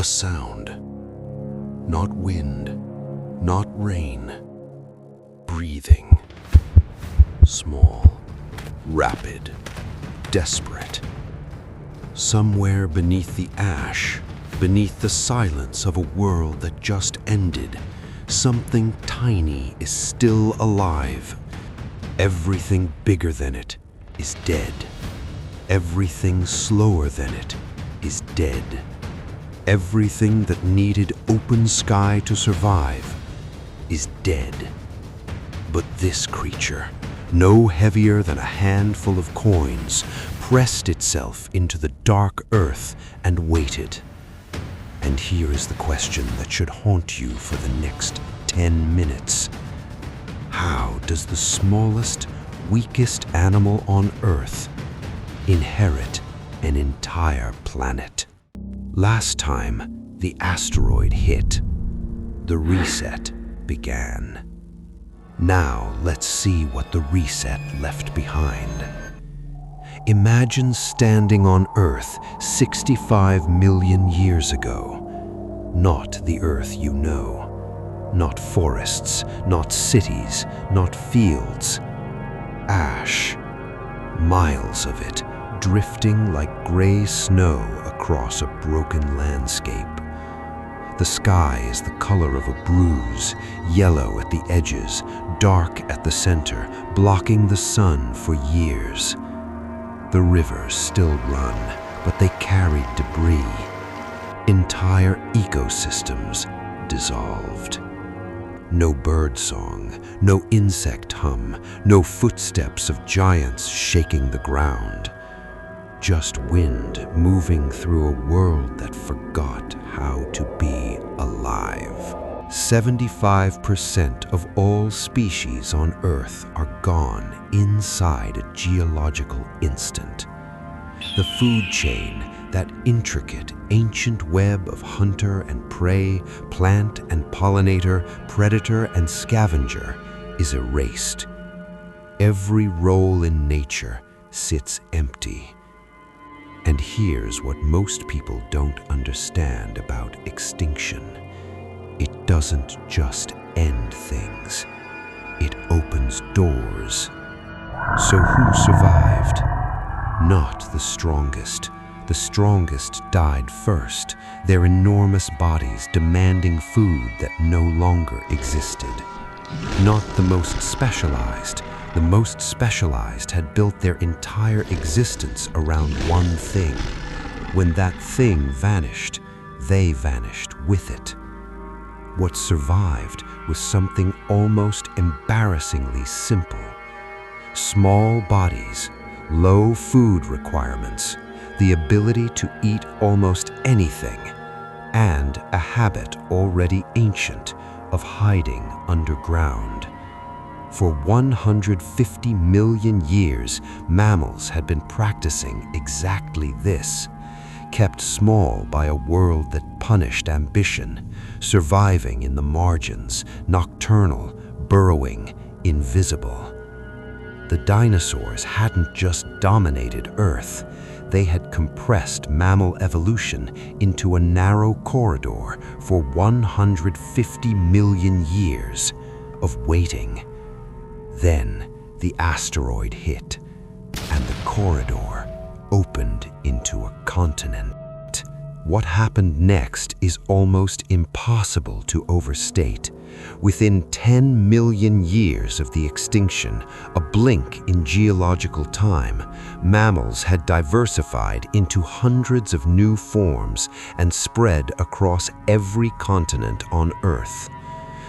A sound. Not wind, not rain. Breathing. Small, rapid, desperate. Somewhere beneath the ash, beneath the silence of a world that just ended, something tiny is still alive. Everything bigger than it is dead. Everything slower than it is dead. Everything that needed open sky to survive is dead. But this creature, no heavier than a handful of coins, pressed itself into the dark earth and waited. And here is the question that should haunt you for the next 10 minutes. How does the smallest, weakest animal on Earth inherit an entire planet? Last time the asteroid hit, the reset began. Now let's see what the reset left behind. Imagine standing on Earth 65 million years ago. Not the Earth you know. Not forests, not cities, not fields. Ash. Miles of it, drifting like gray snow across a broken landscape. The sky is the color of a bruise, yellow at the edges, dark at the center, blocking the sun for years. The rivers still run, but they carried debris. Entire ecosystems dissolved. No bird song, no insect hum, no footsteps of giants shaking the ground. Just wind moving through a world that forgot how to be alive. 75% of all species on Earth are gone inside a geological instant. The food chain, that intricate, ancient web of hunter and prey, plant and pollinator, predator and scavenger, is erased. Every role in nature sits empty. And here's what most people don't understand about extinction. It doesn't just end things. It opens doors. So who survived? Not the strongest. The strongest died first, their enormous bodies demanding food that no longer existed. Not the most specialized. The most specialized had built their entire existence around one thing. When that thing vanished, they vanished with it. What survived was something almost embarrassingly simple. Small bodies, low food requirements, the ability to eat almost anything, and a habit already ancient of hiding underground. For 150 million years, mammals had been practicing exactly this, kept small by a world that punished ambition, surviving in the margins, nocturnal, burrowing, invisible. The dinosaurs hadn't just dominated Earth. They had compressed mammal evolution into a narrow corridor for 150 million years of waiting. Then the asteroid hit, and the corridor opened into a continent. What happened next is almost impossible to overstate. Within 10 million years of the extinction, a blink in geological time, mammals had diversified into hundreds of new forms and spread across every continent on Earth.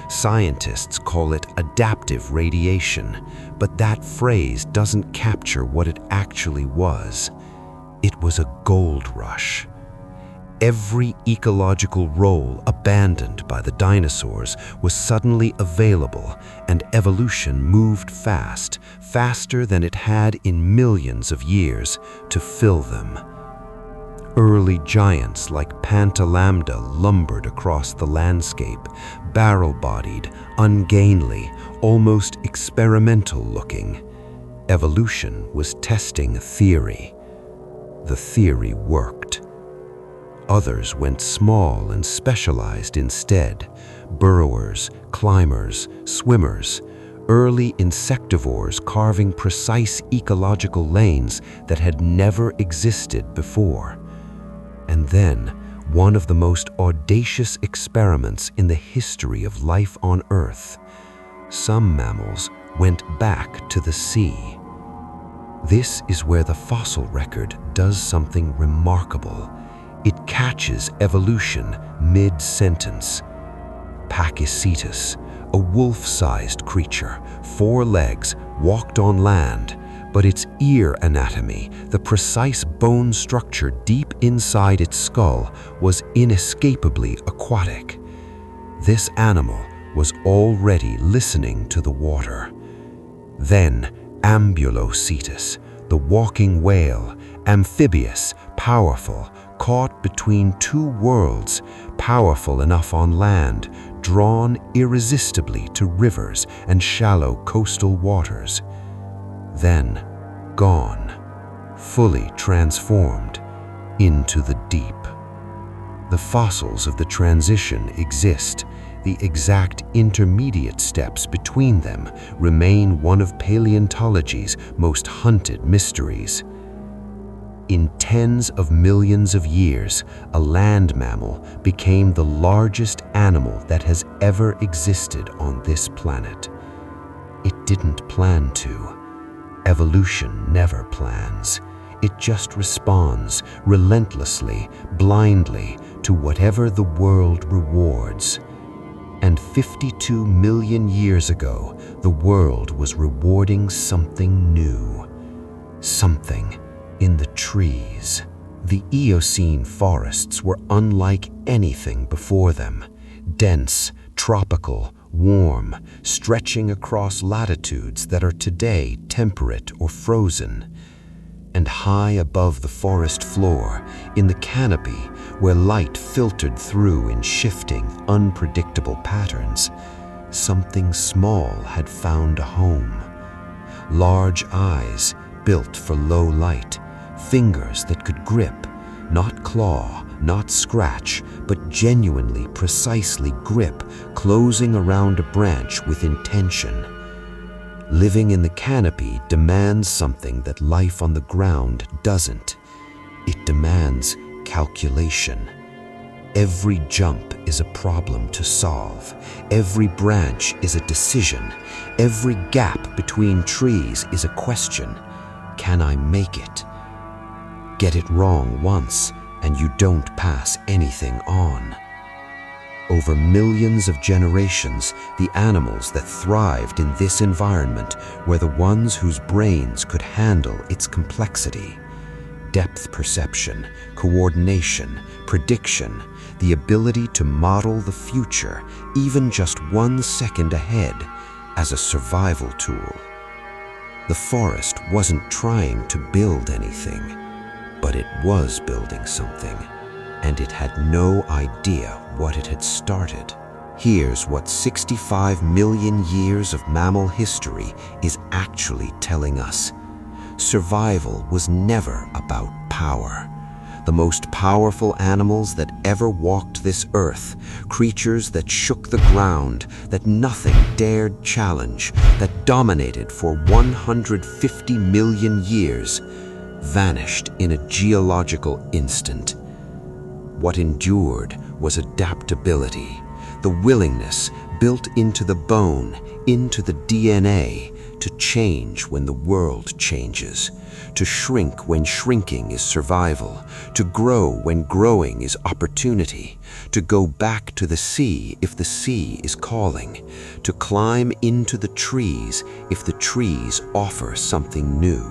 Scientists call it adaptive radiation, but that phrase doesn't capture what it actually was. It was a gold rush. Every ecological role abandoned by the dinosaurs was suddenly available, and evolution moved fast, faster than it had in millions of years, to fill them. Early giants like Pantalambda lumbered across the landscape, barrel-bodied, ungainly, almost experimental-looking. Evolution was testing a theory. The theory worked. Others went small and specialized instead: burrowers, climbers, swimmers, early insectivores carving precise ecological lanes that had never existed before. And then, one of the most audacious experiments in the history of life on Earth. Some mammals went back to the sea. This is where the fossil record does something remarkable. It catches evolution mid-sentence. Pachycetus, a wolf-sized creature, 4 legs, walked on land, but its ear anatomy, the precise bone structure deep inside its skull, was inescapably aquatic. This animal was already listening to the water. Then Ambulocetus, the walking whale, amphibious, powerful, caught between 2 worlds, powerful enough on land, drawn irresistibly to rivers and shallow coastal waters. Then gone, fully transformed into the deep. The fossils of the transition exist. The exact intermediate steps between them remain one of paleontology's most hunted mysteries. In tens of millions of years, a land mammal became the largest animal that has ever existed on this planet. It didn't plan to. Evolution never plans. It just responds relentlessly, blindly, to whatever the world rewards. And 52 million years ago, the world was rewarding something new. Something in the trees. The Eocene forests were unlike anything before them. Dense, tropical, warm, stretching across latitudes that are today temperate or frozen. And high above the forest floor, in the canopy where light filtered through in shifting, unpredictable patterns, something small had found a home. Large eyes built for low light, fingers that could grip, not claw, not scratch, but genuinely, precisely grip, closing around a branch with intention. Living in the canopy demands something that life on the ground doesn't. It demands calculation. Every jump is a problem to solve. Every branch is a decision. Every gap between trees is a question. Can I make it? Get it wrong once, and you don't pass anything on. Over millions of generations, the animals that thrived in this environment were the ones whose brains could handle its complexity. Depth perception, coordination, prediction, the ability to model the future, even just 1 second ahead, as a survival tool. The forest wasn't trying to build anything, but it was building something, and it had no idea what it had started. Here's what 65 million years of mammal history is actually telling us. Survival was never about power. The most powerful animals that ever walked this earth, creatures that shook the ground, that nothing dared challenge, that dominated for 150 million years, vanished in a geological instant. What endured was adaptability, the willingness built into the bone, into the DNA, to change when the world changes, to shrink when shrinking is survival, to grow when growing is opportunity, to go back to the sea if the sea is calling, to climb into the trees if the trees offer something new.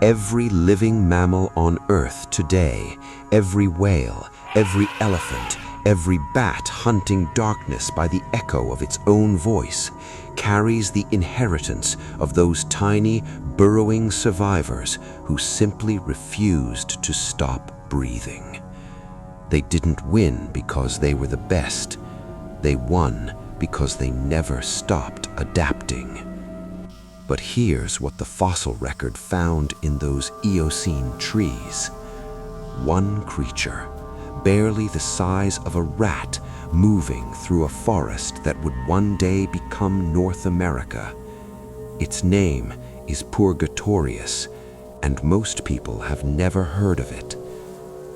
Every living mammal on Earth today, every whale, every elephant, every bat hunting darkness by the echo of its own voice, carries the inheritance of those tiny, burrowing survivors who simply refused to stop breathing. They didn't win because they were the best. They won because they never stopped adapting. But here's what the fossil record found in those Eocene trees. One creature, barely the size of a rat moving through a forest that would one day become North America. Its name is Purgatorius, and most people have never heard of it.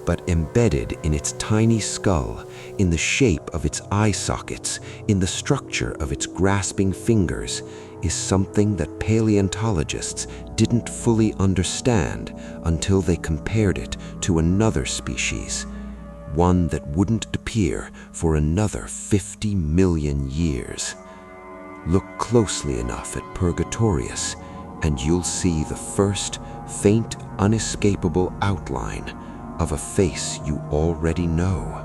But embedded in its tiny skull, in the shape of its eye sockets, in the structure of its grasping fingers, is something that paleontologists didn't fully understand until they compared it to another species, one that wouldn't appear for another 50 million years. Look closely enough at Purgatorius, and you'll see the first, faint, unescapable outline of a face you already know.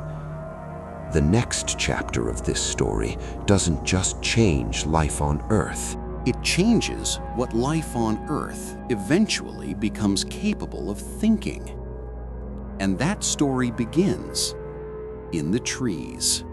The next chapter of this story doesn't just change life on Earth. It changes what life on Earth eventually becomes capable of thinking. And that story begins in the trees.